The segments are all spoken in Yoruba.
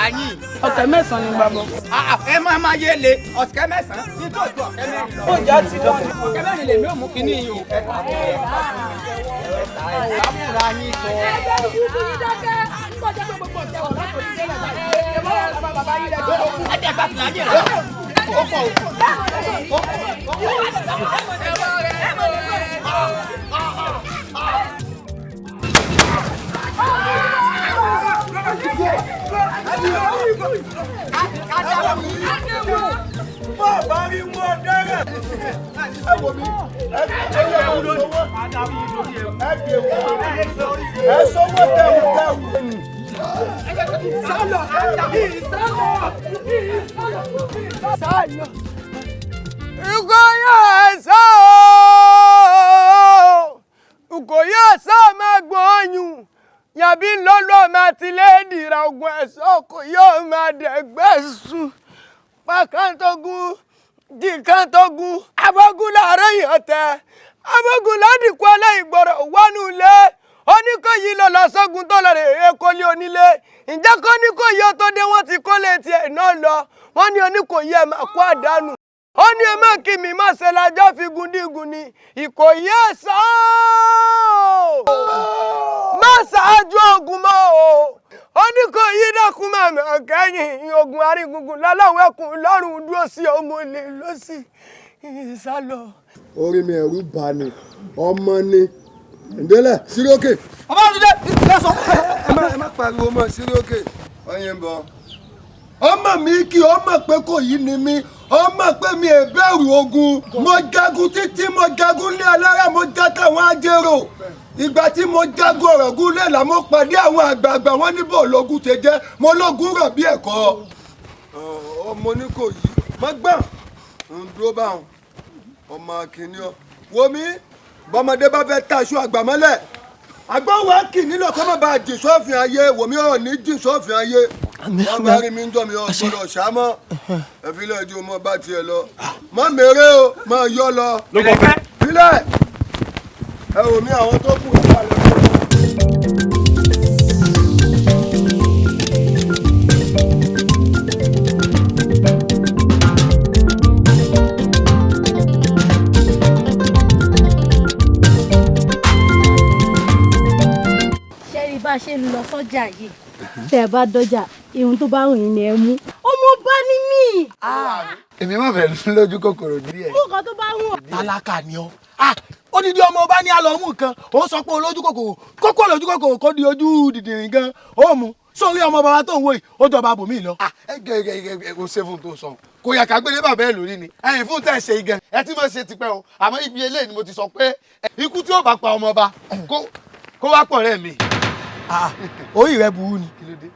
ra yín. Ọ̀kẹ́ mẹ́sàn-án ni bàbá. Ẹ máa yé le ọ̀kẹ́ mẹ́sàn-án. Ní tó ju ọ̀kẹ́ mẹ́rin lọ. Ó jà tí wọ́n. Ọ̀kẹ́ mẹ́rin lèmi ò mú kíní yìí o. Lámúra yín sọ. Yabi lolo matiledi ra ogun eso ko yo ma degbesu pakantogun dikantogun abogun láàrin yote abogun ladi ku ala igboro wanu le onikoyi lo lo sogun to lo re ekole onile nje ko ni ko yo to de won ti kole ti e na lo won ni onikoyi e ma ku adanu oni e ma ki mi ma se lajo fi gundigun ni ikoyi esa ṣáájú ogun mọ́ o Oníkòyí dákun màmá kẹ́yìn ogun arígungun lálọ́wẹ́kùn lọ́rùn dúró sí ọmọ ilé lọ́sí ìsálọ. Orí mi ẹ̀rù bà ní ọmọ ni ìdílé sírókè. Ọba ti dé lẹ́sọ̀. Ẹ má pariwo mọ́ sírókè. Ọyìn bọ̀. Ọmọ mi kí ọmọ pé kò yí ni mí ọmọ pé mi ò bẹ̀rù ogun mo jagun títí mo jagun lé alára mo já táwọn ajérò. Ìgbà tí mo jagun ọ̀rọ̀gún lẹ́la mo pàdé àwọn àgbààgbà wọn níbo lógun ṣe jẹ́ mo lógun rọ̀ bí ẹ̀kọ́. Ọmọ Oníkòyí má gbọ́n ń dúró báwọn ọmọ akínní ọ. Wo mi bọ́mọdé bá fẹ́ taṣọ àgbà mọ́lẹ̀ àgbà wa kì nílò kọ́ mọ́ bá jì sófin ayé wò mí ò ní jì sófin ayé. Wọ́n bá rí mi ń jọ mi ọ̀gbọ́dọ̀ ṣámọ́ ẹ̀fílẹ̀ ẹ̀jú ọmọ bá tiẹ̀ lọ. Má mèrè o má yọ lọ. Fílẹ̀ ẹ wò mí àwọn tó kù nípa lẹ́kọ̀ọ́. Ṣẹ́rí bá ṣe ń lọ sọ́jà yìí tẹ́ ẹ bá dọ́jà ihun tó bá wù yín ni ẹ mú. Ọmọ bá ní mí. Èmi má fẹ́ lójú kòkòrò díẹ̀. Mú nǹkan tó bá wù. Tálákà ni ọ. Odidi ọmọ ọba ní alọ́mú kan ó sọ pé olójú kòkòrò kókó lójú kòkòrò kó di ojú dìdìrín gan ó mú sórí ọmọ bàbá tó ń wò yìí ó jọba bòmí lọ. Ẹ kò ṣe fún tó sọ kò yà ká gbélé bàbá ẹ lórí ni ẹ̀yin fún tẹ̀ ṣe igẹ̀ ẹ tí mo ṣe tipẹ́ o àmọ́ ibi eléyìí ni mo ti sọ pé ikú tí ó bá pa ọmọ ọba kó wá pọ̀ rẹ́ mi. Orí rẹ burú ni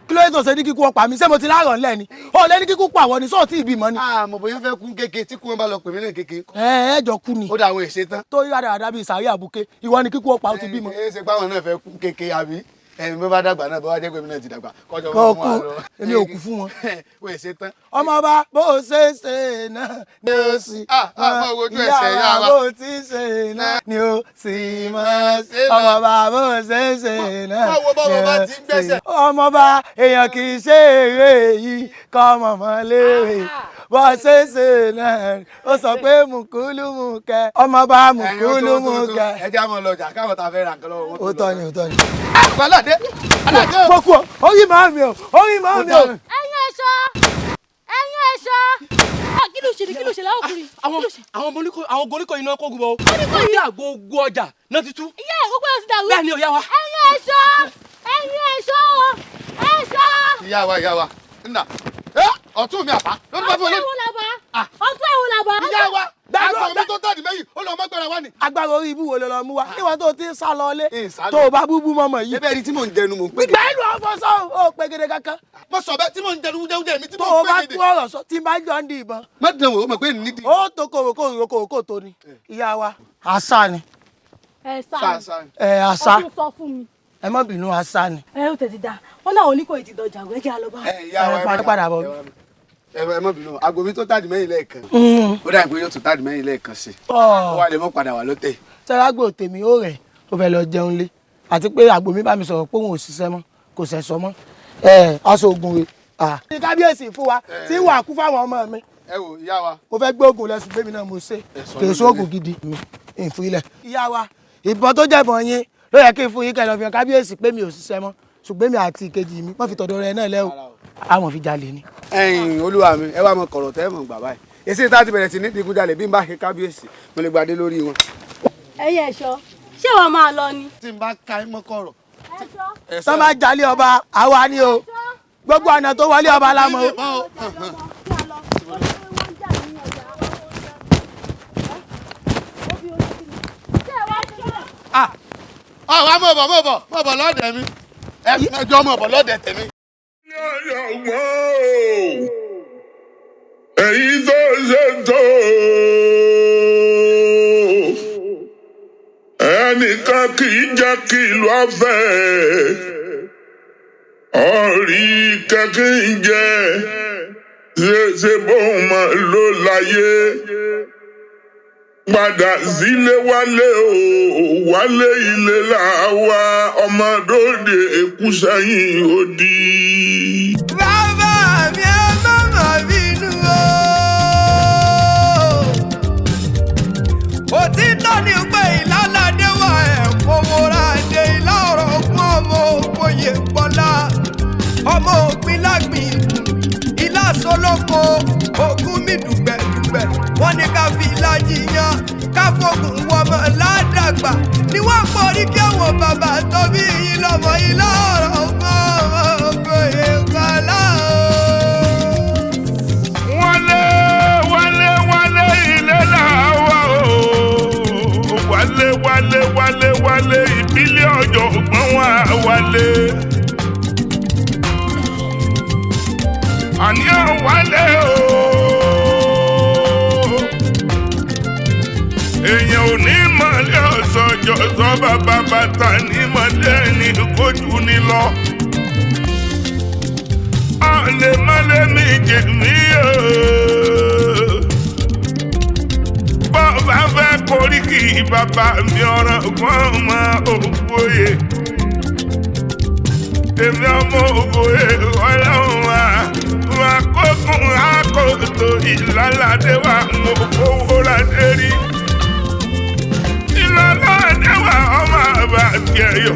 kí ló dé tó ṣe ní kíkú ọ̀pá mi ṣé mo ti láàrọ̀ ńlẹ̀ ni ó lé ní kíkú pàwọ́ ni sóòtì ìbímọ ni. Mo bóyá fẹ́ kún kéke tí kú wọn bá lọ pè mí náà kéke. Ẹ jọ kú ni. Ó dà àwọn èsè tán. Tó yára dáadáa bíi sàárì àbùké ìwọ ni kíkú ọ̀pá ó ti bímọ. Ẹ ṣe pé àwọn náà fẹ́ kún kéke àbí ẹ̀yin bó bá dàgbà náà bó wá jẹ́ pé mi náà ti dàgbà kọjọ wọn mú wa lọ. Èmi ò kú fún wọn. Wọ́n èsè tán. Ọmọ ọba bó ṣe ṣe náà ni ó sì ìyá wa bó ti ṣe náà ni ó sì máa ṣe. Ọmọ ọba bó ṣe ṣe náà ni ó sì. Ọmọ ọba èèyàn kì í ṣe eré yìí kọ́ ọmọ mọ́ léèrè bó ṣe ṣe náà ó sọ pé mùkúlùmùkẹ́ ọmọ ọba mùkúlùmùkẹ́. Ẹ jẹ́ àmọ́ lọ́jà káwọn ta fẹ́ ra nǹkan lọ́wọ́ wọn. Ó tọ́ ni ó tọ́ ni. Aládé Kókó orí màá mi o orí màá mi o. Ẹ̀yin ẹ̀ṣọ́ kí ló ṣe láwọn ọkùnrin. Àwọn Oníkòyí náà kó gbọ́. Oníkòyí ní àgbogbo ọjà náà ti tú. Ìyá ẹ̀ gbogbo ẹ̀ sì dàrú. Bẹ́ẹ̀ ni ó yá wa. Ẹ̀yin ẹ̀ṣọ́. Ìyá wa nà ọ̀tún mi àbá lórí bàbá olórí. Ọ̀tún ẹ̀wọ̀n làbá. Ìyá wa àgbà mi tó tàdí mẹ́yìn ó lọ ọmọ gbára wá ni. Agbára orí ibú wo ló lọ mú wa níwọ̀n tó ti ń sá lọ lé tó o bá búbú mọ́mọ́ yìí. Ẹbẹ́ ẹni tí mò ń jẹnu mò ń pè. Gbígbà ìlú ọ̀fọ̀ sọ ó pegede kankan. Mo sọ bẹ́ẹ̀ tí mò ń jẹnu wújẹ́wújẹ́ mi tí tó mò o ń bá pè tú ọ̀rọ̀ sọ tí n bá jọ ń di ìbọn. má dán wò ó mọ̀ pé nídìí. Ó tó kòròkò tó ni ìyá wa àṣà ni. Àṣà ọdún sọ fún mi. ẹ má bínú àṣà ni. Ẹ ó tètè dá wọn náà Oníkòyí ti dọjà wẹ́ kí a lọ bá. Ìyá wa padà bọ̀. ẹ má bínú aago mi tó tàdí mẹ́yìn lẹ́ẹ̀kan ó dà pé yóò tó tàdí mẹ́yìn lẹ́ẹ̀kan sí i ó wà lè mọ́ padà wà lótẹ̀. Tẹ́lágbò tèmi ó rẹ̀ ó fẹ́ lọ jẹun lé àti pé àgbò mi bá mi sọ̀rọ̀ pé òun ò ṣiṣẹ́ mọ́ kò sẹ̀sọ́ mọ́ aṣọ ògùn rẹ̀ ní kábíyèsí fún wa tí wà kú fáwọn ọmọ mi. ẹ wò ìyá wa. mo fẹ́ gbé oògùn lẹ́sùn gbé mi náà mo ṣe kèso oògùn gidi mi ìfún ilẹ̀. ìyá wa ìbọn tó jẹ̀bọn yín ló yẹ kí n fún yín kẹ́ lọ fi hàn kábíyèsí pé mi ò ṣiṣẹ́ mọ́ ṣùgbọ́n mi àti ìkejì mi wọ́n fi tọ̀dọ̀ rẹ̀ náà lẹ́wọ̀ àwọn fi jalè ni. Olúwa mi ẹ wá mọ kọ̀rọ̀ tẹ́ mọ̀ gbà báyìí èsì tá a ti bẹ̀rẹ̀ sí ní digunjalè bí n bá ṣe kábíyèsí mo lè gbadé lórí wọn. ẹyẹ ẹ̀ṣọ́ ṣé wàá máa lọ ni. tí n bá ka ẹ mọ kọ̀rọ̀. tó bá jalè ọba àwa ni o gbogbo ọ̀nà tó wọlé ọba lámọ̀ o. wá mọ̀ bọ̀ lọ́dẹ̀ mi ẹjọ́ mọ̀ bọ̀ lọ́dẹ̀ tèmi. èyí tó ṣe tó ẹnìkan kì í jẹ́ kí ìlú afẹ́ ọ̀rí kẹ́kí ń jẹ́ ṣe bóun máa ló láyé padà sílé wálé o wálé ilé làwa ọmọdóde èkú sẹ́yìn òdì. bàbá mi ẹ má mà bínú o. òtítọ́ ni pé ìlàládé wà ẹ̀ fowóra dé ìlà ọ̀rọ̀ fún ọmọ ògbóyè bọ́lá ọmọ ògbìn lágbìn ìlà sọlọ́kọ ogún mi dùgbẹ̀dùgbẹ̀ wọ́n ní ká fi ìlà jiyàn ká fògùn wọmọ ládàgbà ni wọ́n pọ̀rí kí àwọn bàbá tó bí yín lọ́mọ ìlà ọ̀rọ̀ fún ọmọ ògbóyè bọ́lá o. wálé ilé làwa o wálé ìbílẹ̀ ọ̀jọ̀gbọ́n wa wálé. àníyàn wálé o èèyàn ò ní mọ̀lẹ́ ọ̀sọ̀jọ̀sọ̀ bàbá bàtà ní mọ̀lẹ́ ní kojú ni lọ. ọ̀lẹ́ mọ́lẹ́ mi jẹ̀ mí o bọ́ọ̀bá fẹ́ koríki bàbá mi ọ̀rọ̀ gbọ́n ọmọ ògbóyè èmi ọmọ ògbóyè ọlọ́run wa kókun àkótó ìlàládé wa mo fowó ládé rí ìlàládé wa ọmọ àbá tiẹ̀ yọ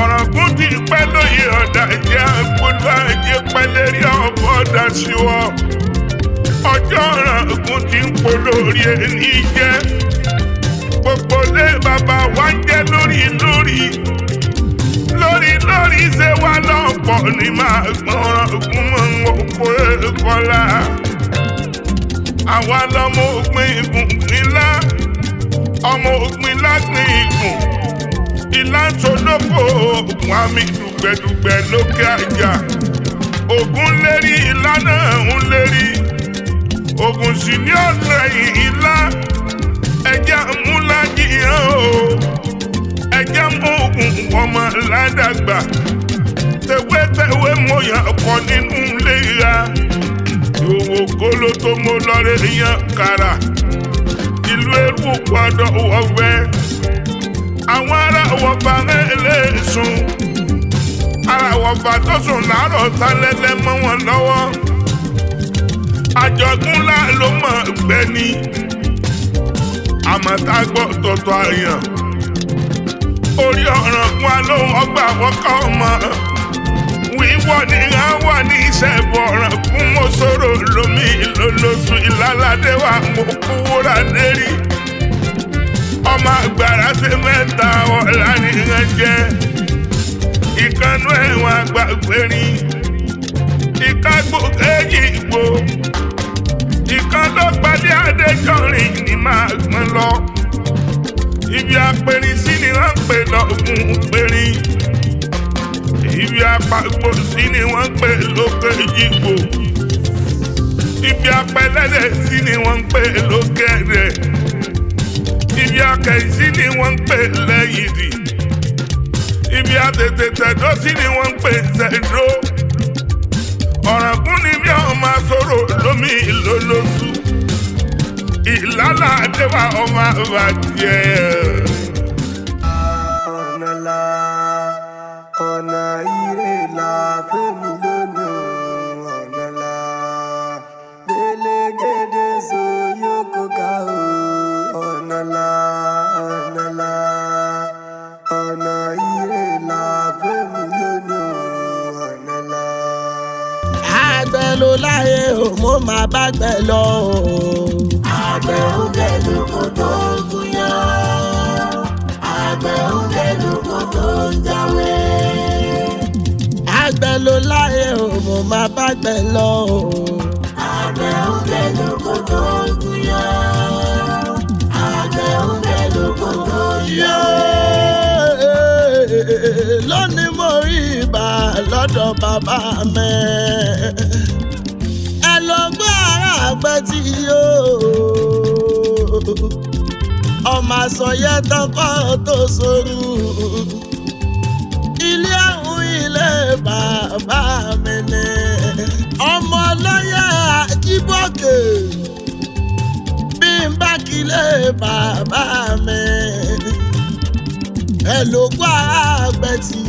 ọ̀rọ̀ kún ti pẹ́ lóye ọ̀dà jẹ́ gbọ́dọ̀ àjẹ́ pẹ́ lérí ọ̀bọ̀ ọ̀dà sí wọ́ ọjọ́ ọ̀rọ̀ ti ń polórí ẹni jẹ́ gbogbo lé bàbá wa ń jẹ́ lórí ṣe wá lọ́pọ̀ ní máa gbọ́n ọ̀gùn mọ́ òkú ẹ̀kọ́lá àwa lọ́mọ ògbìn ìgùn ńlá ọmọ ògbìn lágbìn ìgùn ìlà tó lóko ògùn àmì dùgbẹ̀dùgbẹ̀ lókè àjà ògùn lérí ìlà náà ń lérí ògùn sì ní ọ̀nà ìlà ẹ̀jẹ̀ múlájì hàn o ẹ̀jẹ̀ mú ògùn ọmọ ládàgbà tẹ̀wétẹ̀wé mọ̀yàn ọkọ̀ nínú ilé ya ìwò kóló tó mọ lọ́rẹ́ yàn kára ìlú ẹrú gbọ́dọ̀ wọ̀wẹ́ àwọn ará wọ̀fà ẹlẹ́sùn ara wọ̀fà tó sùn láàárọ̀ tálẹ́lẹ́ mọ́ wọn lọ́wọ́ àjọ̀gún ńlá ló mọ̀ gbẹ́ni àmọ̀tàgbọ́ tọ̀tọ̀ àyàn orí ọ̀ràn kún alóhùn ọgbà wọ́kọ̀ ọmọ wíwọ́ ni a wà ní ìṣẹ̀bọ̀ ọ̀ràn kún mọ́ sọ̀rọ̀ lómi lólóṣù ìlàládé wa mo kúwúrà lérí ọmọ àgbàrá ṣe mẹ́ta ọ̀la nìyẹn jẹ́ ìkànnú ẹ̀wọ̀n àgbàgbérí ìkágbó kéjì ìgbò ìkàndọ́gbadé adéjọ́rin ní máa gbọ́n lọ ibi apẹ̀rin sí ni wọ́n ń pè lọ́gùn pẹ̀rin ibi apàgbò sí ni wọ́n ń pè lókè ìjìgbò ibi apẹ̀lẹ́dẹ̀ sí ni wọ́n ń pè lókè rẹ̀ ibi akẹ́sí ni wọ́n ń pè lẹ́yìn dì ibi àtètè tẹ̀dọ́ sí ni wọ́n ń pè tẹ̀dọ́ ọ̀ràngún ni bí ọmọ máa sọ̀rọ̀ lómi ìlólóṣù ìlàlà àdéwà ọmọ àbàjẹ́. ọ̀nà ire la fẹ́mi lónìí. àgbẹ̀ ló láyé o mo máa bá gbẹ̀ lọ o. àgbẹ̀ ń gbẹ̀lú kó tó gúnyán àgbẹ̀ ń gbẹ̀lú kó tó jáwé. àgbẹ̀ ló láyé o mo máa bá gbẹ̀ lọ o. àgbẹ̀ ń gbẹ̀lú kó tó gúnyán àgbẹ̀ ń gbẹ̀lú kó tó jáwé. lónìí mo rí ibà lọ́dọ̀ bàbá mi. ẹ lọ gbọ́ ara àgbẹ̀ tí yóò. ọmọ àsọyẹ tọkọ tó sóru. ilé àwọn ilé bàbá mi ni. ọmọ lọ́yà Àjíbọ̀kè. bí n bá kílé bàbá mi. ẹ ló gbọ́ àgbẹ̀ tí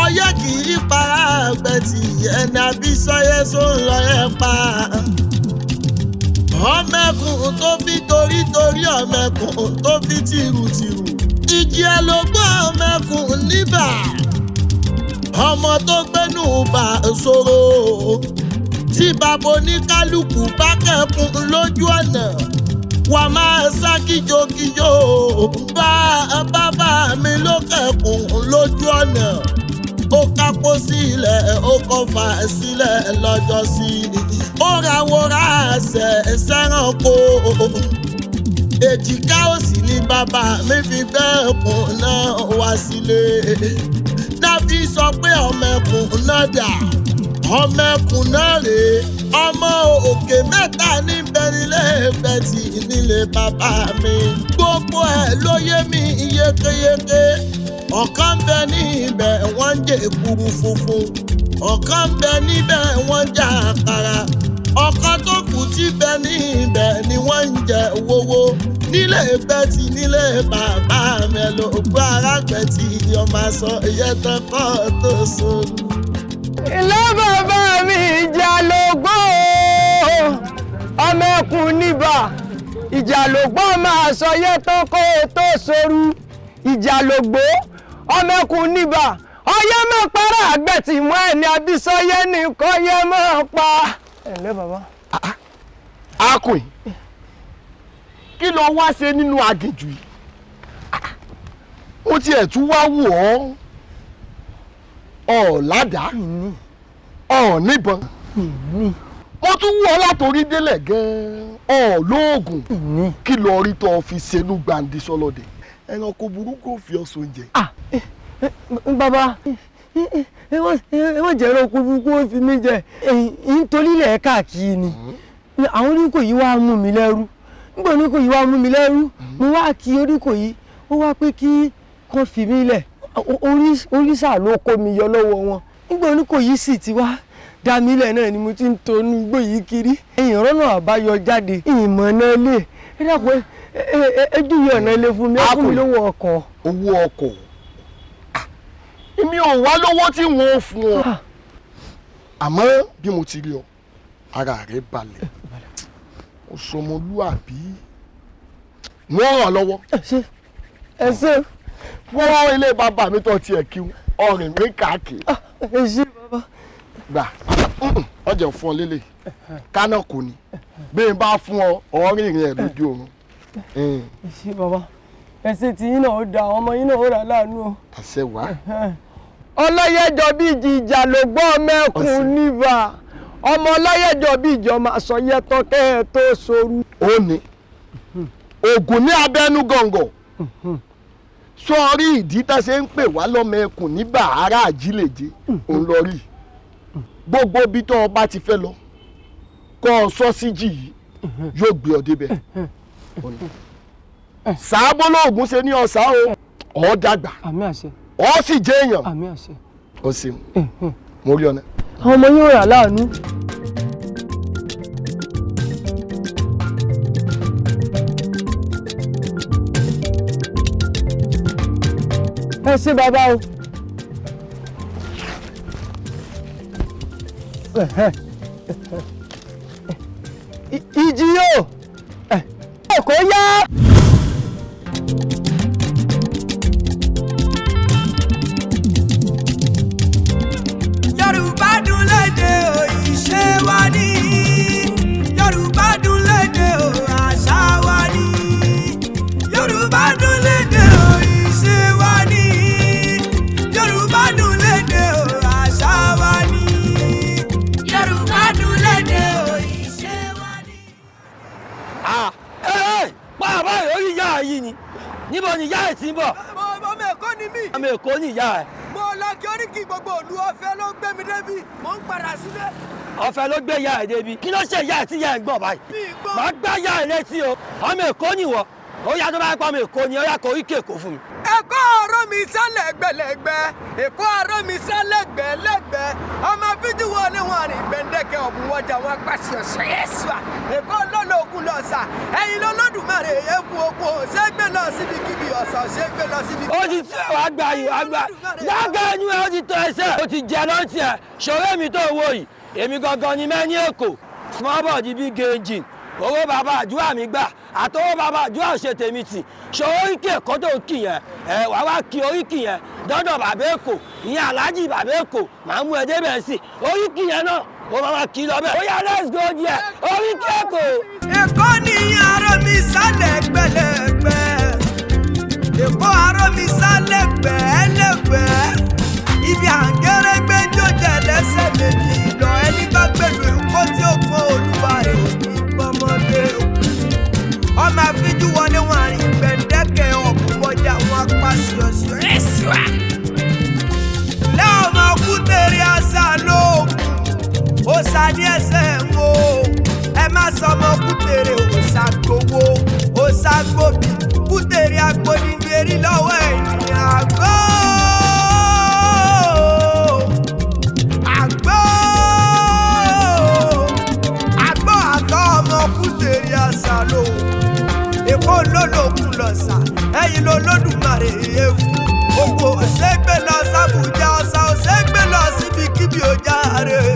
ọyẹ́ kì í para àgbẹ̀ tí ẹni àbísọ́yẹ́ só ń lọ ẹ pa. ọmẹkùn tó fi torítorí ọmẹkùn tó fi tìrùtìrù. ìjì ẹ ló gbọ́ ọmẹkùn níbà. ọmọ tó gbénú bà sọ̀rọ̀. tí bàbá oníkálukú bá kẹ́kùn lójú ọ̀nà. wà máa sá kíjokíjo. bàbá mi ló kẹ́kùn lójú ọ̀nà. ó kápó sílẹ̀ ó kọfà sílẹ̀ lọ́jọ́sí. ó rawọ́ra àṣẹ sẹ́ranko. èjìká òsì ni bàbá mi fi gbẹ́kùn náà wá sílé. náfi sọ pé ọmọkùn náà dà. ọmọkùn náà rèé. ọmọ òkè mẹ́ta níbẹ̀ nílé bẹ́tì nílé bàbá mi. gbogbo ẹ̀ ló yé mi yékéyéké. ọ̀kan bẹ níbẹ̀ wọ́n ń jẹ èkuru funfun. ọ̀kan bẹ níbẹ̀ wọ́n ń jẹ àkàrà. ọ̀kan tó kù tí bẹ níbẹ̀ ni wọ́n ń jẹ wowó. nílé bẹ́tì nílé bàbá mi ló gbọ́ arágbẹ̀tì ọmọ àṣọ ìyẹ́tọ̀ kọ́ tó sọnù. ilé bàbá mi ìjà lógbó ọmọkùn níbà. ìjà lógbó máa sọ yẹ́tọ̀ kó tó sọrú. ìjà lógbó ọmọkùn níbà. ọyẹ́ mọ̀ para àgbẹ̀ tí mọ́ ẹni abísọ́yẹ́ nìkan yẹ́ mọ̀ pa. ẹ̀lẹ́ bàbá. akùn kí ló wá ṣe nínú aginjù yìí. ó tiẹ̀ tún wá wù ọ́ ládàá níbọn. mo tún wù ọ́ látòrí délẹ̀ gan-an lóògùn. kí ló rí tó fi ṣẹnu gbàǹdì sọlọ́dẹ. ẹranko burúkú ò fi ọ̀sùn jẹ. bàbá ẹ wọ́n jẹ́ ẹranko burúkú ó fi mí jẹ. nítorí ilẹ̀ káàkiri ni àwọn Oníkòyí wá mú mi lẹ́rú. nígbà Oníkòyí wá mú mi lẹ́rú mo wá kí Oníkòyí ó wá pé kí kàn fi mí lẹ̀. oríṣà ló kó mi yọ lọ́wọ́ wọn. nígbà Oníkòyí sì ti wá dá mi lẹ̀ náà ni mo ti ń tonú igbó yìí kiri. ẹ̀yìn rọ́nà àbáyọ jáde ìmọ̀ náà lè ẹ dàpọ̀ ẹjú yìí ọ̀nà ilé fún mi ẹ fún mi lówó ọkọ̀. owó ọkọ̀ èmi ò wá lówó tí wọ́n fún ọ. àmọ́ bí mo ti rí ọ ara rẹ balẹ̀ òṣòmọlúàbí wọ́n ràn lọ́wọ́. ẹ ṣe fún ilé bàbá mi tó tiẹ̀ kí ọrìn mi káàkiri. ẹ ṣe bàbá. gbà ọjà fún ọ lélẹ̀ kánà kò ní bí n bá fún ọ ọrìn rẹ lójú oorun. ẹ ṣe bàbá ẹ ṣe tí yín náà ó da ọmọ yín náà ó rà láàánú o. àṣẹ wá. ọlọ́yẹ̀jọ bí ìjà ló gbọ́ mẹ́kùn níbà. ọmọ ọlọ́yẹ̀jọ bí ìjọ máa sọ yẹtọ́ kẹ́ ẹ tó sorú. ó ní ògùn ní abẹ́nú gọ̀ǹgọ̀ sọ́ọ́rí ìdí tá ṣe ń pè wá lọ́mọ ẹkùn ní bàárà àjílèje òun lọ rí gbogbo bí tó o bá ti fẹ́ lọ kọ́ ọ sọ́síjì yìí yóò gbé ọ débẹ̀ sàábó lóògùn ṣe ní ọ̀sà o ọ̀ dàgbà ọ̀ sì jẹ́ èèyàn ó ṣeun mo rí ọ náà. àwọn ọmọ yóò rà láàánú. ẹ ṣé bàbá o. ìjì yóò kò yá. Yorùbá dùn lédè òyìn. níbo ni ìyá ẹ̀ ti ń bọ̀. ọmọ Èkó ni mí. ọmọ Èkó ni ìyá ẹ̀. mo lọ kí oríkì gbogbo òlu ọ̀fẹ́ ló gbé mi débi mo ń padà sílé. ọ̀fẹ́ ló gbé ìyá ẹ̀ débi kí ló ṣe ìyá ẹ̀ tí ìyá ẹ̀ ń gbọ̀n báyìí. màá gbá ìyá ẹ̀ létí o ọmọ Èkó nìwọ ó yá tó bá pa ọmọ Èkó ni ó yá kó oríkì Èkó fún mi. Èkó ọ̀rọ̀ mi sálẹ̀ gbẹ̀lẹ̀gbẹ̀ Èkó ọ̀rọ̀ mi sálẹ̀ gbẹ̀lẹ̀gbẹ̀ ọmọ fíjú wọlé wọn rìn gbẹ̀ndẹ̀kẹ̀ ọ̀bùn wọjà wọn pàṣẹ ọ̀sẹ̀ yẹ́sùà Èkó lọ́lọ́kùn lọ́sà ẹ̀yin lọ́lọ́dúnmọ̀rẹ̀ èéfù oko ṣé gbé lọ síbi kíbi ọ̀sán ṣé gbé lọ síbi. ó ti tẹ wàá gba yìí wàá gba dága ẹnu ẹ ó ti tọ ẹsẹ̀ ó ti jẹ lọ́ntì ẹ̀ ṣòro èmi tó wò yìí èmi gangan ni mẹ́ni Èkó small body big engine owó bàbá àdúrà mi gbà àtọwọ́ bàbá àdúrà ṣe tèmi tì ṣe oríkì Èkó tó kì yẹn wà wá kí oríkì yẹn dọ́dọ̀ bàbá Èkó ìyẹn aláàjì bàbá Èkó màá mú ẹ débẹ̀ sí oríkì yẹn náà ó máa ma kí lọ bẹ́ẹ̀ ó yá let's go there oríkì Èkó. Èkó ní arọ mi sálẹ̀ gbẹ̀lẹ̀gbẹ̀ Èkó arọ mi sálẹ̀ gbẹ̀lẹ̀gbẹ̀ ibi àgẹ́rẹ́ gbẹ́jọ́ jẹ lẹ́sẹ̀ méjì lọ ẹni bá gbẹ̀lú Èkó tí ó pọ̀ olúwa rẹ̀ òní gbọ́mọdé ọmọ àfijù wọlé wọn àrìn gbẹ̀ndẹ́kẹ̀ ọ̀pọ̀ wọjà wọn apàṣẹ ẹ̀sùn lẹ́wọ̀n máa kú tèrè àṣà lóògùn ó sá ní ẹsẹ̀ ń wo ẹ má sọ ọmọ kú tèrè ó sá gbowó ó sá gbòbí kú tèrè agbódìgbèrí lọ́wọ́ ènìyàn àgbọ̀ àtọ́ ọmọ kú tèrè àṣà lóògùn Èkó lólókun lọ́sà ẹ̀yin lolódùmarè èéfù ògbó òṣègbè lọ sábùjá ọ̀sà òṣègbè lọ síbikíbi ọjà rẹ̀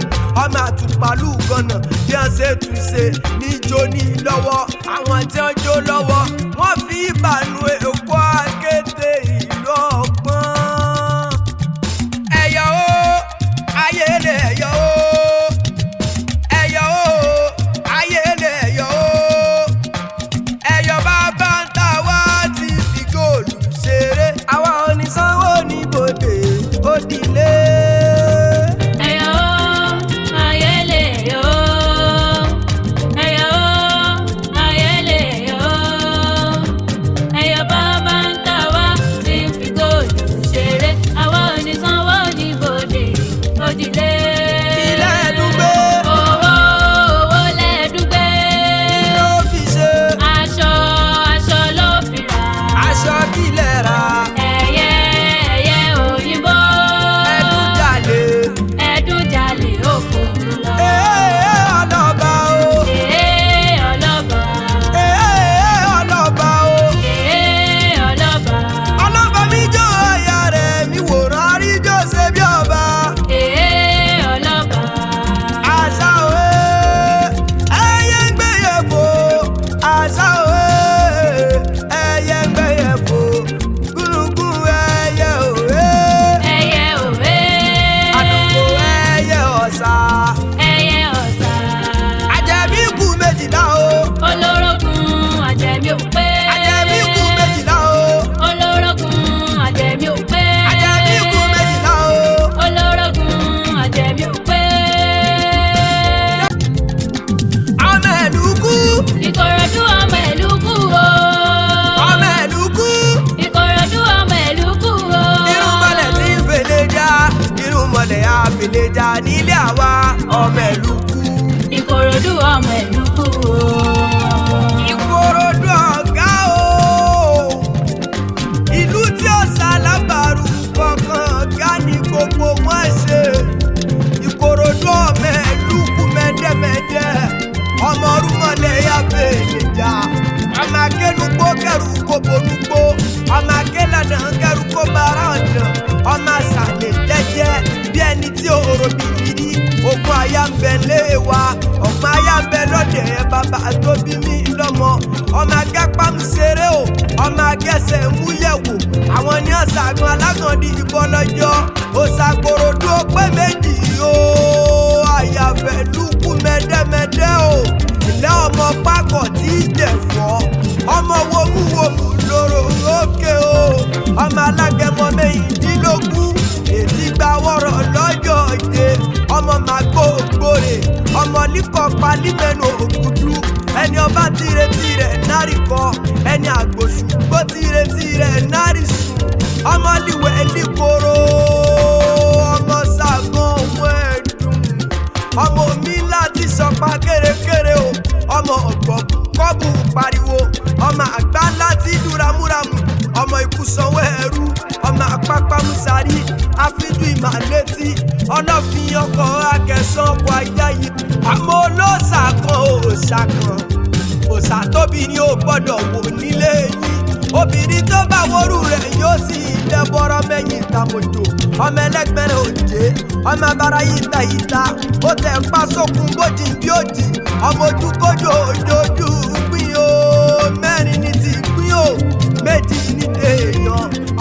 ọmọ àtùpàlù gànà bí wọ́n ṣe tún ṣe níjó ní lọ́wọ́ àwọn tí wọ́n jó lọ́wọ́ wọ́n fi ìbànú Èkó akéde ìlú ọgbọ́n. ẹ̀yọ̀ o ayélé ẹ̀yọ̀ o ẹ̀yọ̀ o ayélé ẹ̀yọ̀ o ẹ̀yọ̀ bàbá ń ta wá ti fi góòlù ṣeré àwa onísanwó ní bòde ó dilé. Ìlèjà nílé àwa ọmọ Ẹ̀lúkú. Ìkòròdú ọmọ Ẹ̀lúkú o. Ìkòròdú ọ̀gá o. Ìlú tí ó ṣalábàárù kankan ọ̀gá ní gbogbo wọn ṣe. Ìkòròdú ọmọ Ẹ̀lúkú mẹ́dẹ́mẹ́dẹ́. Ọmọ Orúmọlẹ̀ yàgbé ìlèjà. Ọmọ akẹ́nugbó kẹrù kó bolúgbó. Ọmọ akẹ́lànà kẹrù kó bára ọ̀dàn. Ọmọ àṣàlẹ̀ jẹ́jẹ́ bí ẹni tí òòrò bìbìrì ogun aya ń bẹ lé wa ọ̀pọ̀ aya ń bẹ lọ́dẹ̀ bàbá tó bí mi lọ́mọ ọmọ agápá ń ṣeré o ọmọ agẹ́sẹ̀ ń múyẹ̀wò àwọn ní ọ̀sàgùn alágàndí ìbọn lọ́jọ́ òṣàkòròdú ó pé méjì o àyàfẹ́ lùkù mẹ́dẹ́mẹ́dẹ́ o ilé ọmọ pákọ̀ tí ì jẹ̀fọ́ ọmọ wòmúwòmù lóró òkè o ọmọ alágẹmọ méjìdínlógún ètí gba wọ́rọ̀ lọ́jọ́ ìdè ọmọ màgbóògbòrè ọmọ líkọ̀ palímẹ́nu ògùdú ẹni ọba tìrẹtìrẹ nárìkọ ẹni àgbòṣùgbó tìrẹtìrẹ nárìsùn ọmọ líwẹ̀ líkoro ọmọ sàgán ohun ẹ̀dùn ọmọ mi láti sọpa kérékéré o ọmọ ọ̀gbọ̀n kọ́bù pariwo ọmọ àgbá láti dúramúramù ọmọ ikú sanwó ẹrú ọmọ àpápá musari àfijù ìmàlétí ọlọ́fin ọkọ̀ akẹ́sàn ọkọ̀ ayáyí àmọ́ olóòṣà kan òòṣà kan òòṣà tóbi ni ó gbọ́dọ̀ wò nílé yín obìnrin tó bá wóoru rẹ̀ yóò sì dẹ́bọ̀rọ̀ mẹ́yìn ìtàmójò ọmọ ẹlẹ́gbẹ̀rẹ̀ òjé ọmọ abara yíta yíta ó tẹ̀ pa sókun bójì bí òjì ọmọ ojúkójò òjòjú gbìn o mẹ́rin ní ti gbìn o méjì ní èèyàn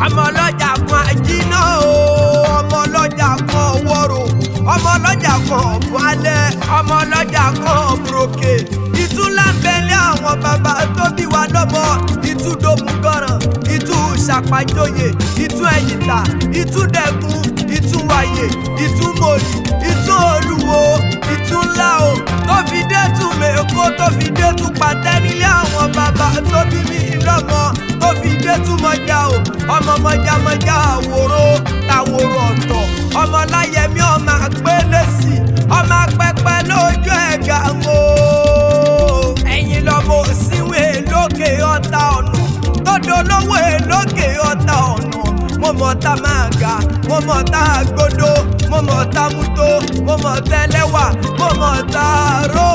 ọmọ ọlọ́jà kan àjínà o ọmọ ọlọ́jà kan wọ́rọ̀ ọmọ ọlọ́jà kan ọ̀bùn alẹ́ ọmọ ọlọ́jà kan bùrọ̀kè ìtúlá ń bẹ̀lẹ̀ àwọn bàbá tó bí wa lọ́mọ ìtú dòmùgọ̀ràn ìtú ṣàpàjọyè ìtú ẹ̀yìntà ìtú dẹ̀kun ìtú wàyè ìtú mòrì ìtú olúwo ìtú ńlá o tó fi dé tún mèkó tó fi dé tún pàtẹ́ nílé àwọn bàbá tó bí mi lọ́mọ tó fi dé tún mọ́jà o ọmọ mọ́jà àwòrò tàwòrò ọ̀tọ̀ ọmọ láyẹmí ọmọ àgbélésì ọmọ pẹpẹ lójú ẹ̀gà o ẹ̀yin lọ́mọ òsínwé lókè ọ̀tá ọ̀nà tọ́dọ̀ lówó lókè ọ̀tá ọ̀nà mo mọ̀ tá máa ga mo mọ̀ tá gbódò mo mọ̀ tá mútó mo mọ̀ tẹ́lẹ́wà mo mọ̀ tá ró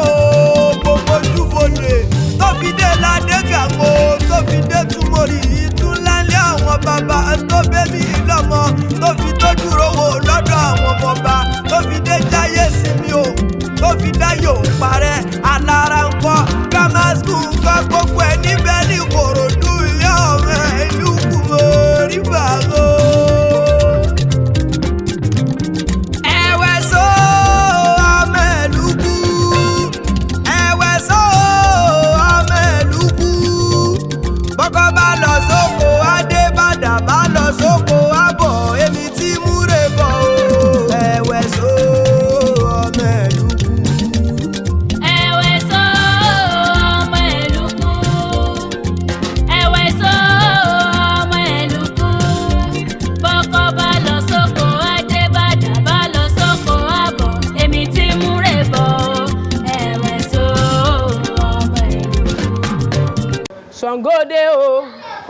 gbogbo ojúbọlé tó fi dé ládégà mo tó fi dé túmọ̀rì ìtúnlálẹ́ àwọn bàbá tó bẹ́bí lọ́mọ tó fi tójú rówó lọ́dọ̀ àwọn ọmọọba tó fi dé jáyé sí mi o tó fi dá yóò parẹ́ alára ń kọ́ kámásù ń kọ́ gbogbo ẹ̀ níbẹ̀ ní Ìkòròdú ilé ọ̀rẹ́ ìlú kùmọ̀rí bàgọ́. ẹ̀wẹ̀ só ọmọ ẹ̀lúkú ẹ̀wẹ̀ só ọmọ ẹ̀lúkú bọ́kọ́ bá lọ sóko adébàdà bá lọ sóko àbọ̀ èmi tí múre bọ̀ o ẹ̀wẹ̀ só ọmọ ẹ̀lúkú. ẹ̀wẹ̀ só ọmọ ẹ̀lúkú ẹ̀wẹ̀ só ọmọ ẹ̀lúkú bọ́kọ́ bá lọ sóko adébàdà bá lọ sóko àbọ̀ èmi tí múre bọ̀ ẹ̀wẹ̀ só ọmọ ẹ̀lúkú. Ṣàngódé o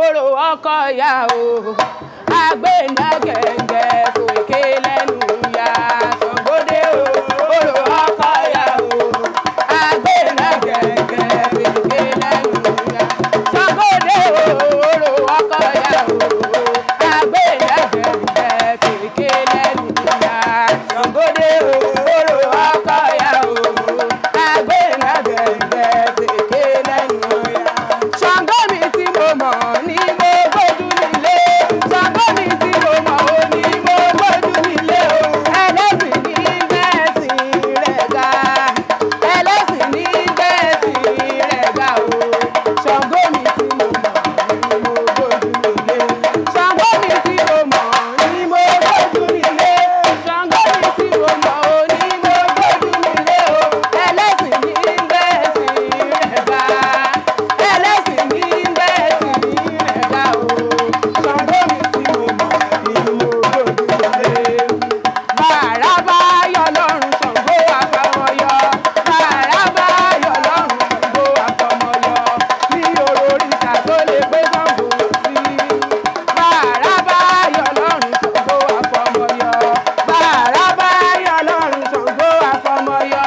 orò ọkọ ya o agbẹ́nà gẹ̀ǹgẹ̀ fòkè lẹ́nu ya Ṣàngódé o orò ọkọ ya o agbẹ́nà gẹ̀ǹgẹ̀ fòkè lẹ́nu ya Ṣàngódé o orò ọkọ ya o agbẹ́nà gẹ̀ǹgẹ̀ fòkè lẹ́nu ya Ṣàngódé o orò ọkọ ya o agbẹ́nà gẹ̀ǹgẹ̀ fòkè lẹ́nu ya. Ṣàngó mi tí mo mọ̀ ní mo gbójú nílé Ṣàngó mi tí mo mọ̀ ó ní mo gbójú nílé o ẹlẹ́sìn ní bẹ́ẹ̀sìn rẹ̀ ga ẹlẹ́sìn ní bẹ́ẹ̀sìn rẹ̀ ga o Ṣàngó mi tí mo mọ̀ ní mo gbójú nílé Ṣàngó mi tí mo mọ̀ ní mo gbójú nílé Ṣàngó mi tí mo mọ̀ ó ní mo gbójú nílé o ẹlẹ́sìn ní bẹ́ẹ̀sìn rẹ̀ ga ẹlẹ́sìn ní bẹ́ẹ̀sìn rẹ̀ ga o Ṣàngó mi tí mo mọ̀ ní mo gbójú nílé. Bàrà bá yọ lọ́rùn Ṣàngó àfọmọyọ bàrà bá yọ lọ́rùn Ṣàngó àfọmọyọ ní òrìṣà tó lè gbé Ṣàngó sí. Bàrà bá yọ lọ́rùn Ṣàngó àfọmọyọ bàrà bá yọ lọ́rùn Ṣàngó àfọmọyọ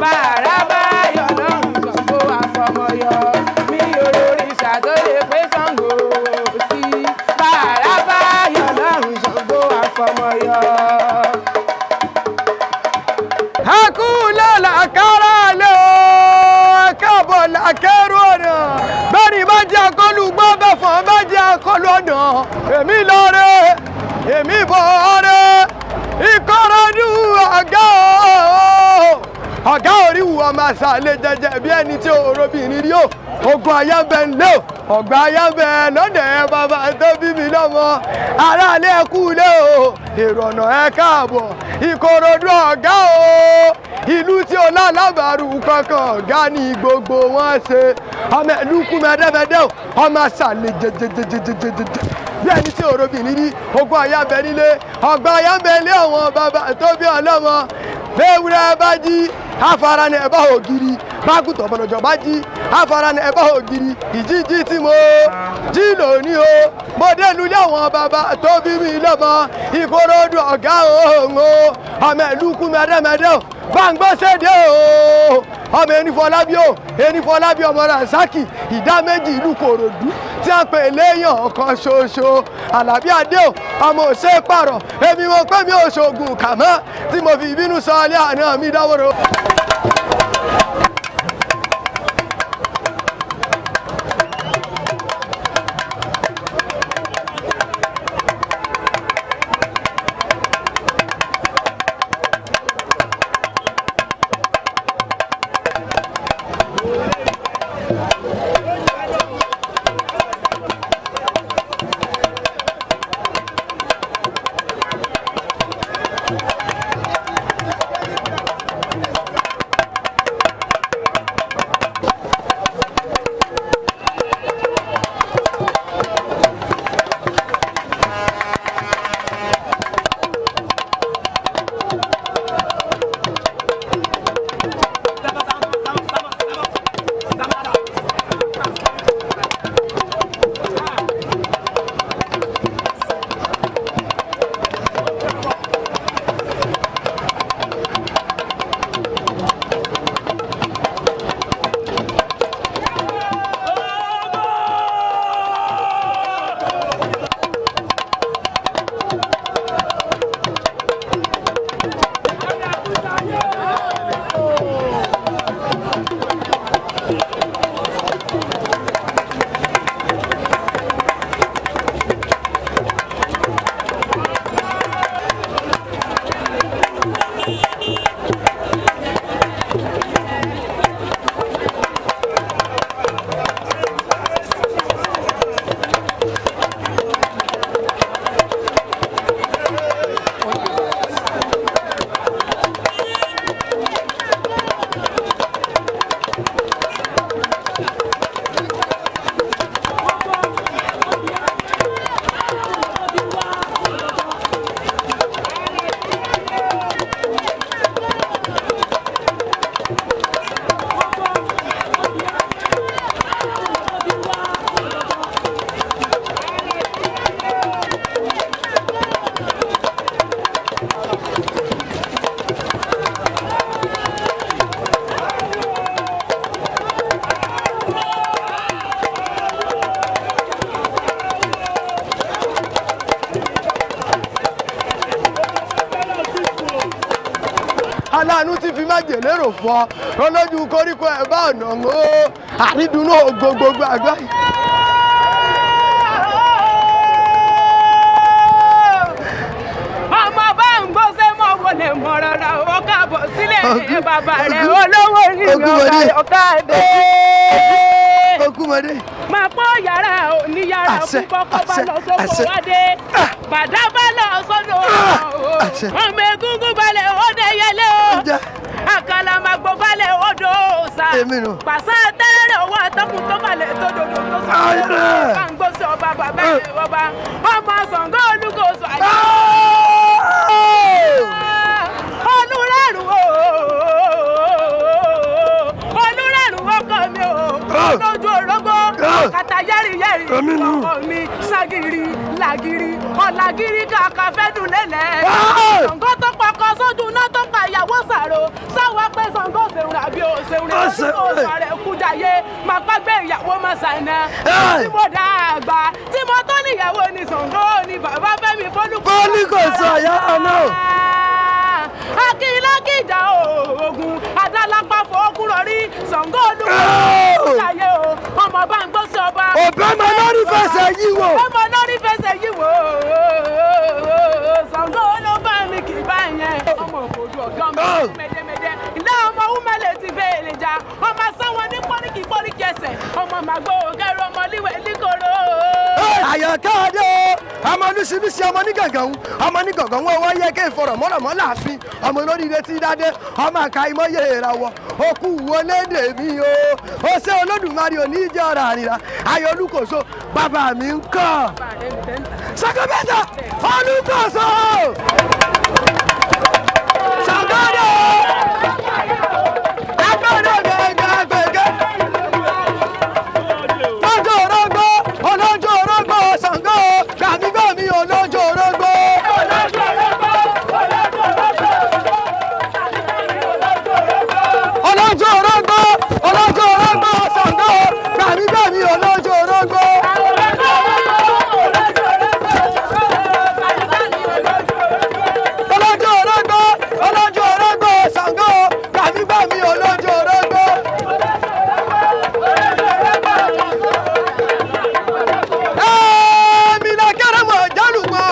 bàrà bá yọ lọ́rùn Ṣàngó àfọmọyọ ní òrìṣà tó lè gbé Ṣàngó sí. Bàrà bá yọ lọ́rùn Ṣàngó àfọmọyọ. Hakuna la kára lé o káàbọ̀ la kẹ́rù ọ̀nà bẹ́ẹ̀ni bá jẹ́ akọlù gbọ́ bẹ́ẹ̀ fọ́n bá jẹ́ akọlù ọ̀nà èmi lọ́rẹ́ èmi bọ̀ ọ̀rẹ́ Ìkòròdú ọ̀gá oríwù ọmọ àṣàlẹ̀ jẹjẹ bí ẹni tí orobìnrin rí o ogun ayábẹ̀ ń lé o ọ̀gbà ayábẹ̀ lọ́dẹ̀ bàbá tó bí mi lọ́mọ aráalé ẹkú lé o èrò ọ̀nà ẹ káàbọ̀ Ìkòròdú ọ̀gá o ìlú tí ó lálábàárù kankan ọ̀gá ní gbogbo wọn ṣe ọmọ ẹ̀lúkú mẹ́dẹ́mẹ́dẹ́ ọmọ àṣàlẹ̀ jẹjẹjẹjẹjẹjẹjẹ bí ẹni tí òrobìnrin rí ogún ayábẹ nílé ọgbà ayábẹ ilé àwọn bàbá tó bí ọlọ́mọ léwúrẹ́ bá jí afárá ní ẹ̀bá ògiri bákùtọ̀ bọ̀lọ̀jọ̀ bá jí afárá ní ẹ̀bá ògiri ìjíjí tí mo jí lónìí o mo dénú ilé àwọn bàbá tó bí mi lọ́mọ Ìkòròdú ọ̀gá òun o ọmọ ẹ̀lúkú mẹ́dẹ́mẹ́dẹ́ BAMGBOSE dé o ọmọ Ẹnifọlábí o Ẹnifọlábí ọmọ Rasaki ìdá méjì ìlú Kòròdú tí a pè léèyàn ọ̀kan ṣoṣo Àlàbí Adé o ọmọ òṣè pààrọ̀ èmi mo pé mi ò ṣoògùn kàmọ́ tí mo fi ìbínú sọ alẹ́ àná mi dáwọ́rọ́. aláàánú ti fi májèlé rò fún ọ lójú koríko ẹ̀ bá ọ̀nà o àrídùnú gbogbo àgbáyé. ọmọ BAMGBOSE mọ̀ wọlé mọ̀ rárá ó káàbọ̀ sílé bàbá rẹ̀ olówó ní ọ̀kadà. Ogunmọdé. Máa pọ́ yàrá oníyàrá fún kọ́kọ́ bá lọ sóko wádé. Bàdá bá lọ sọ́dọ̀ ọmọ egungun balẹ̀ ọdẹ yẹlé o. Àkàlàmàgbò balẹ̀ odò ọ̀sà. Pàṣẹ tẹ́lẹ̀ owó àtọ́kùn tó balẹ̀ tó dòdò tó sọ. BAMGBOSE ọba bàbá ẹ̀ ọba. Ọmọ Ṣàngó Olúkòso àyè. Olúrẹ̀rù o. Olúrẹ̀rù ọkọ mi o. Lójú orógbó. Kàtà yẹ́rìyẹ́rì. Ọkọ mi ságìrì làgìrì. Ọ̀làgìrì kàkà fẹ́ dùn lélẹ̀. Ṣàngó tó pakọ sójú náà tó pa ìyàwó sàrò. Sáwọ́ pé Ṣàngó ṣeun àbí o ṣeun rẹ̀ lójú òòṣà rẹ̀ kú jayé. Màá pàgbé ìyàwó máa ṣàìnà. Tí mo dá àgbà tí mo tó níyàwó ni Ṣàngó ni bàbá Fẹ́mi Olúkòso yàrá náà. Akílákìjà oògùn adálápá fọ́ọ́kúrọ̀ rí Ṣàngó Olúkòso jayé o. Ọmọ BAMGBOSE ọba. Òbẹ́ mọ lórí fẹsẹ̀ yìí wò. Òbẹ́ mọ lórí fẹsẹ̀ yìí wò. Ṣàngó ló bá mi kì í bá yẹn. Ọmọ òkòdù ọ̀gá mi mẹ́dẹ́mẹ́dẹ́. Ilé ọmọ wúmẹ́lẹ̀ ti fẹ́ èlè jà. Ọmọ sáwọn ní pọ́ríkì ẹsẹ̀. fẹ̀ ọmọ màgbó kẹrù ọmọ líwẹ̀ líkòrò. àyàkáde ọmọ olùsíbísí ọmọ ní gàngàn ọmọ ní gàngàn wọn wọ́n yẹ kí n fọ̀rọ̀ mọ́rọ̀mọ́ láàfin ọmọ olóríire tí dáadé ọmọ àka ìmọ̀ye ìràwọ̀ òkú wọlédè mi o ó ṣe olódùmarè òní ìjọ ọ̀rọ̀ àrìrà ayọ̀ olùkóso bàbá mi ń kọ́ sàkóbẹ́tà olùkóso sàkóbẹ́tà agbọ́dọ̀ gẹ́gẹ́ lọ́jọ́ orógbó olójó orógbó Ṣàngó gbàmígbàmí olójó orógbó. olójó orógbó olójó orógbó Ṣàngó gbàmígbàmí olójó orógbó. olójó orógbó olójó orógbó Ṣàngó gbàmígbàmí olójó orógbó. èmi la kẹ́rẹ́ mọ̀ jálùmọ̀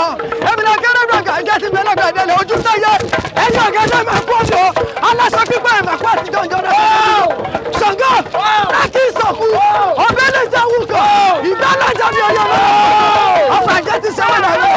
èmi la kẹ́rẹ́ mọ̀ gàjẹ́ ti bẹ́ẹ̀ lọ́gàdẹ́ lẹ̀ ojú sẹ́yẹ ẹ̀yìn ọ̀gẹ́dẹ́ máa kú ọ̀dọ̀ aláṣọ pípẹ́ ẹ̀ máa kú àtijọ́ ìjọba Ṣàngó láti ìsọ̀kú ọ̀bẹ lè jẹ́ wúkọ̀ ìgbà lájà bí ọyọ lọ ọ̀pọ̀ àjẹ́ ti sẹ́wọ̀n náà lọ.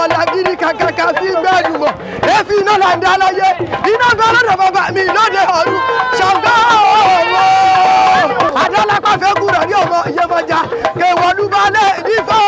ọ̀làgìrì kàkàkà fi gbẹ́dùmọ̀ èéfì iná là ń dá láyé iná gan lọ́dọ̀ bàbá mi lóde ọ̀run Ṣàngó ọ̀wọ́ adálápá fẹ́ kúrò ní ọmọ Iyemọja kẹwọ́lú balẹ̀ nífọ̀